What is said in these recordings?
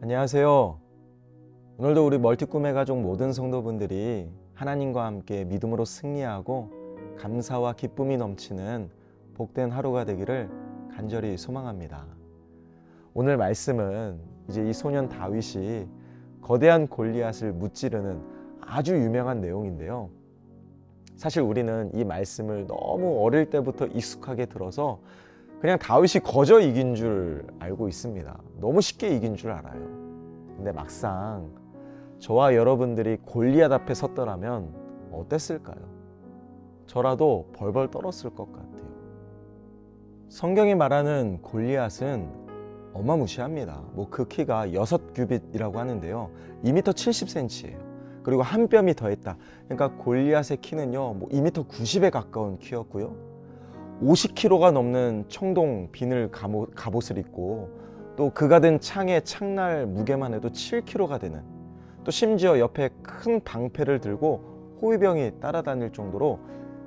안녕하세요. 오늘도 우리 멀티꿈의 가족 모든 성도분들이 하나님과 함께 믿음으로 승리하고 감사와 기쁨이 넘치는 복된 하루가 되기를 간절히 소망합니다. 오늘 말씀은 이제 이 소년 다윗이 거대한 골리앗을 무찌르는 아주 유명한 내용인데요. 사실 우리는 이 말씀을 너무 어릴 때부터 익숙하게 들어서 그냥 다윗이 거저 이긴 줄 알고 있습니다. 너무 쉽게 이긴 줄 알아요. 근데 막상 저와 여러분들이 골리앗 앞에 섰더라면 어땠을까요? 저라도 벌벌 떨었을 것 같아요. 성경이 말하는 골리앗은 어마무시합니다. 그 키가 6규빗이라고 하는데요. 2m 70cm예요. 그리고 한 뼘이 더했다. 그러니까 골리앗의 키는요, 2m 90에 가까운 키였고요. 50kg가 넘는 청동 비늘 갑옷을 입고 또 그가 든 창의 창날 무게만 해도 7kg가 되는, 또 심지어 옆에 큰 방패를 들고 호위병이 따라다닐 정도로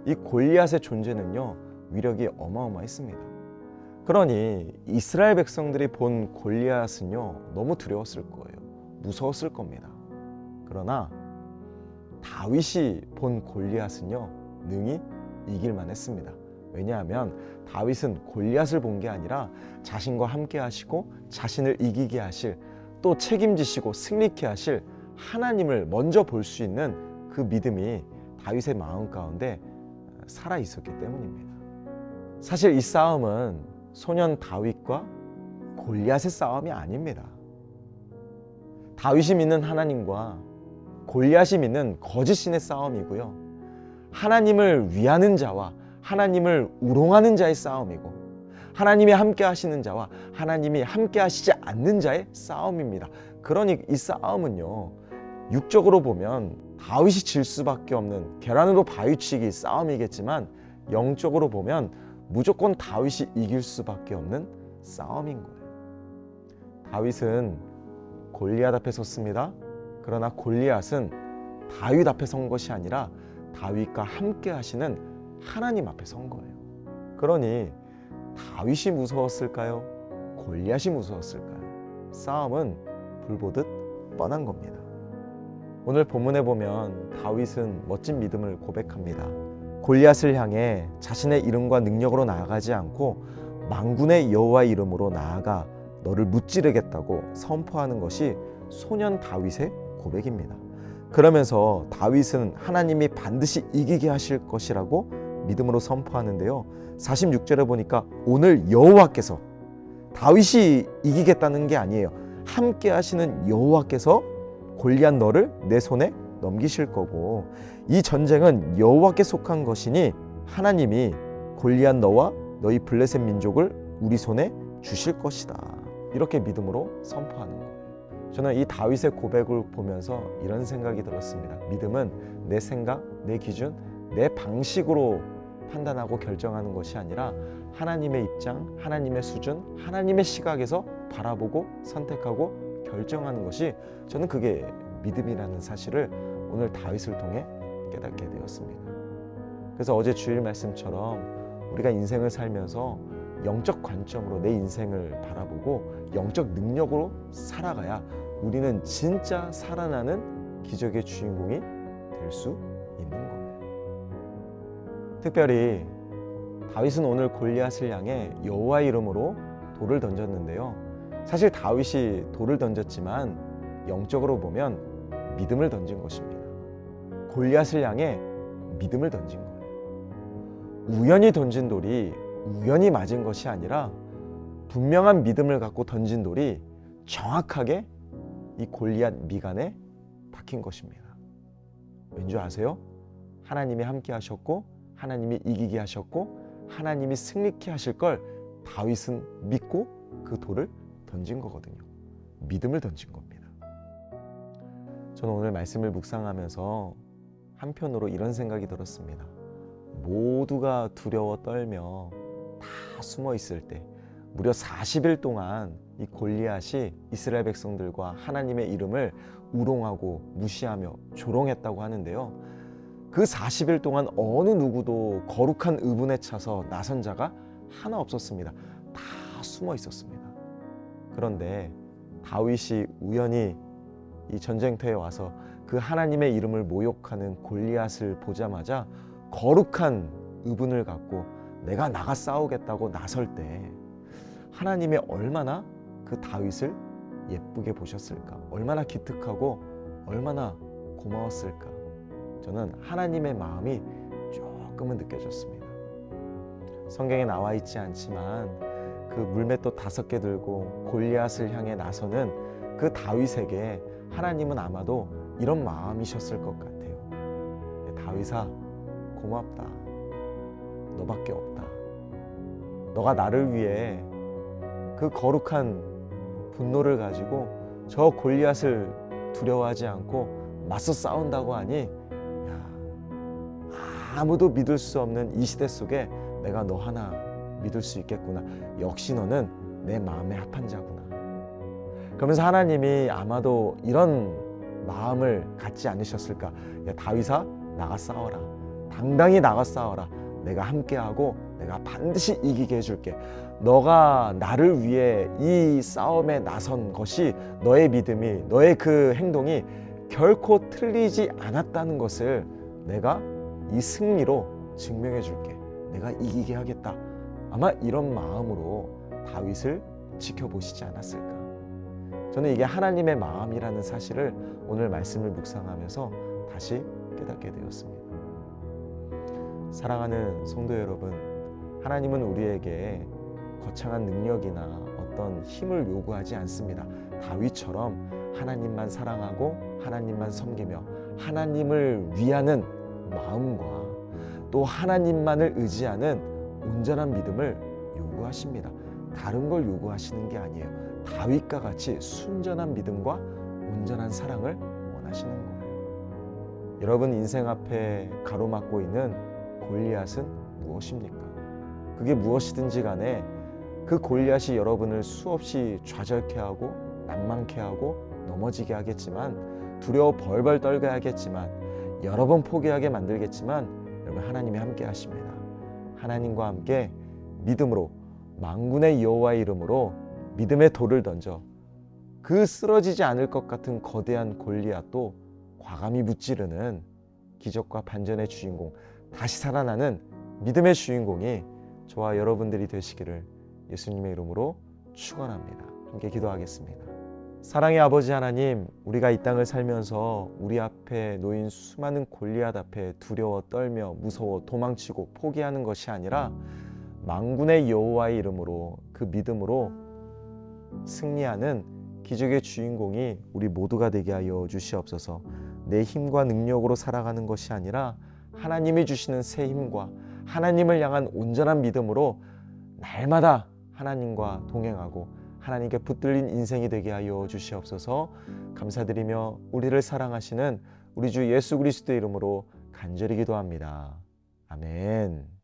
이 골리앗의 존재는요, 위력이 어마어마했습니다. 그러니 이스라엘 백성들이 본 골리앗은요, 너무 두려웠을 거예요. 무서웠을 겁니다. 그러나 다윗이 본 골리앗은요, 능히 이길만 했습니다. 왜냐하면 다윗은 골리앗을 본 게 아니라 자신과 함께 하시고 자신을 이기게 하실, 또 책임지시고 승리케 하실 하나님을 먼저 볼 수 있는 그 믿음이 다윗의 마음 가운데 살아 있었기 때문입니다. 사실 이 싸움은 소년 다윗과 골리앗의 싸움이 아닙니다. 다윗이 믿는 하나님과 골리앗이 믿는 거짓신의 싸움이고요. 하나님을 위하는 자와 하나님을 우롱하는 자의 싸움이고, 하나님이 함께 하시는 자와 하나님이 함께 하시지 않는 자의 싸움입니다. 그러니 이 싸움은요, 육적으로 보면 다윗이 질 수밖에 없는 계란으로 바위치기 싸움이겠지만, 영적으로 보면 무조건 다윗이 이길 수밖에 없는 싸움인 거예요. 다윗은 골리앗 앞에 섰습니다. 그러나 골리앗은 다윗 앞에 선 것이 아니라 다윗과 함께 하시는 하나님 앞에 선 거예요. 그러니 다윗이 무서웠을까요? 골리앗이 무서웠을까요? 싸움은 불보듯 뻔한 겁니다. 오늘 본문에 보면 다윗은 멋진 믿음을 고백합니다. 골리앗을 향해 자신의 이름과 능력으로 나아가지 않고 만군의 여호와의 이름으로 나아가 너를 무찌르겠다고 선포하는 것이 소년 다윗의 고백입니다. 그러면서 다윗은 하나님이 반드시 이기게 하실 것이라고 믿음으로 선포하는데요. 46절에 보니까 오늘 여호와께서, 다윗이 이기겠다는 게 아니에요. 함께 하시는 여호와께서 골리앗 너를 내 손에 넘기실 거고, 이 전쟁은 여호와께 속한 것이니 하나님이 골리앗 너와 너희 블레셋 민족을 우리 손에 주실 것이다. 이렇게 믿음으로 선포하는 거예요. 저는 이 다윗의 고백을 보면서 이런 생각이 들었습니다. 믿음은 내 생각, 내 기준, 내 방식으로 판단하고 결정하는 것이 아니라 하나님의 입장, 하나님의 수준, 하나님의 시각에서 바라보고 선택하고 결정하는 것이, 저는 그게 믿음이라는 사실을 오늘 다윗을 통해 깨닫게 되었습니다. 그래서 어제 주일 말씀처럼 우리가 인생을 살면서 영적 관점으로 내 인생을 바라보고 영적 능력으로 살아가야 우리는 진짜 살아나는 기적의 주인공이 될 수 있는 거예요. 특별히 다윗은 오늘 골리앗을 향해 여호와의 이름으로 돌을 던졌는데요. 사실 다윗이 돌을 던졌지만 영적으로 보면 믿음을 던진 것입니다. 골리앗을 향해 믿음을 던진 거예요. 우연히 던진 돌이 우연히 맞은 것이 아니라 분명한 믿음을 갖고 던진 돌이 정확하게 이 골리앗 미간에 박힌 것입니다. 왠지 아세요? 하나님이 함께 하셨고 하나님이 이기게 하셨고 하나님이 승리케 하실 걸 다윗은 믿고 그 돌을 던진 거거든요. 믿음을 던진 겁니다. 저는 오늘 말씀을 묵상하면서 한편으로 이런 생각이 들었습니다. 모두가 두려워 떨며 다 숨어 있을 때 무려 40일 동안 이 골리앗이 이스라엘 백성들과 하나님의 이름을 우롱하고 무시하며 조롱했다고 하는데요. 그 40일 동안 어느 누구도 거룩한 의문에 차서 나선 자가 하나 없었습니다. 다 숨어 있었습니다. 그런데 다윗이 우연히 이 전쟁터에 와서 그 하나님의 이름을 모욕하는 골리앗을 보자마자 거룩한 의분을 갖고 내가 나가 싸우겠다고 나설 때 하나님이 얼마나 그 다윗을 예쁘게 보셨을까, 얼마나 기특하고 얼마나 고마웠을까. 저는 하나님의 마음이 조금은 느껴졌습니다. 성경에 나와 있지 않지만 그 물맷돌 5개 들고 골리앗을 향해 나서는 그 다윗에게 하나님은 아마도 이런 마음이셨을 것 같아요. 다윗아, 고맙다. 너밖에 없다. 너가 나를 위해 그 거룩한 분노를 가지고 저 골리앗을 두려워하지 않고 맞서 싸운다고 하니, 야, 아무도 믿을 수 없는 이 시대 속에 내가 너 하나 믿을 수 있겠구나. 역시 너는 내 마음에 합한 자구나. 그러면서 하나님이 아마도 이런 마음을 갖지 않으셨을까. 야, 다윗아, 나가 싸워라. 당당히 나가 싸워라. 내가 함께하고 내가 반드시 이기게 해줄게. 너가 나를 위해 이 싸움에 나선 것이, 너의 믿음이, 너의 그 행동이 결코 틀리지 않았다는 것을 내가 이 승리로 증명해 줄게. 내가 이기게 하겠다. 아마 이런 마음으로 다윗을 지켜보시지 않았을까. 저는 이게 하나님의 마음이라는 사실을 오늘 말씀을 묵상하면서 다시 깨닫게 되었습니다. 사랑하는 성도 여러분, 하나님은 우리에게 거창한 능력이나 어떤 힘을 요구하지 않습니다. 다윗처럼 하나님만 사랑하고 하나님만 섬기며 하나님을 위하는 마음과 또 하나님만을 의지하는 온전한 믿음을 요구하십니다. 다른 걸 요구하시는 게 아니에요. 다윗과 같이 순전한 믿음과 온전한 사랑을 원하시는 거예요. 여러분 인생 앞에 가로막고 있는 골리앗은 무엇입니까? 그게 무엇이든지 간에 그 골리앗이 여러분을 수없이 좌절케 하고 난망케 하고 넘어지게 하겠지만, 두려워 벌벌 떨게 하겠지만, 여러 번 포기하게 만들겠지만, 여러분 하나님이 함께 하십니다. 하나님과 함께 믿음으로, 만군의 여호와의 이름으로 믿음의 돌을 던져 그 쓰러지지 않을 것 같은 거대한 골리앗도 과감히 무찌르는 기적과 반전의 주인공, 다시 살아나는 믿음의 주인공이 저와 여러분들이 되시기를 예수님의 이름으로 축원합니다. 함께 기도하겠습니다. 사랑의 아버지 하나님, 우리가 이 땅을 살면서 우리 앞에 놓인 수많은 골리앗 앞에 두려워 떨며 무서워 도망치고 포기하는 것이 아니라 만군의 여호와의 이름으로 그 믿음으로 승리하는 기적의 주인공이 우리 모두가 되게 하여 주시옵소서. 내 힘과 능력으로 살아가는 것이 아니라 하나님이 주시는 새 힘과 하나님을 향한 온전한 믿음으로 날마다 하나님과 동행하고 하나님께 붙들린 인생이 되게 하여 주시옵소서. 감사드리며 우리를 사랑하시는 우리 주 예수 그리스도의 이름으로 간절히 기도합니다. 아멘.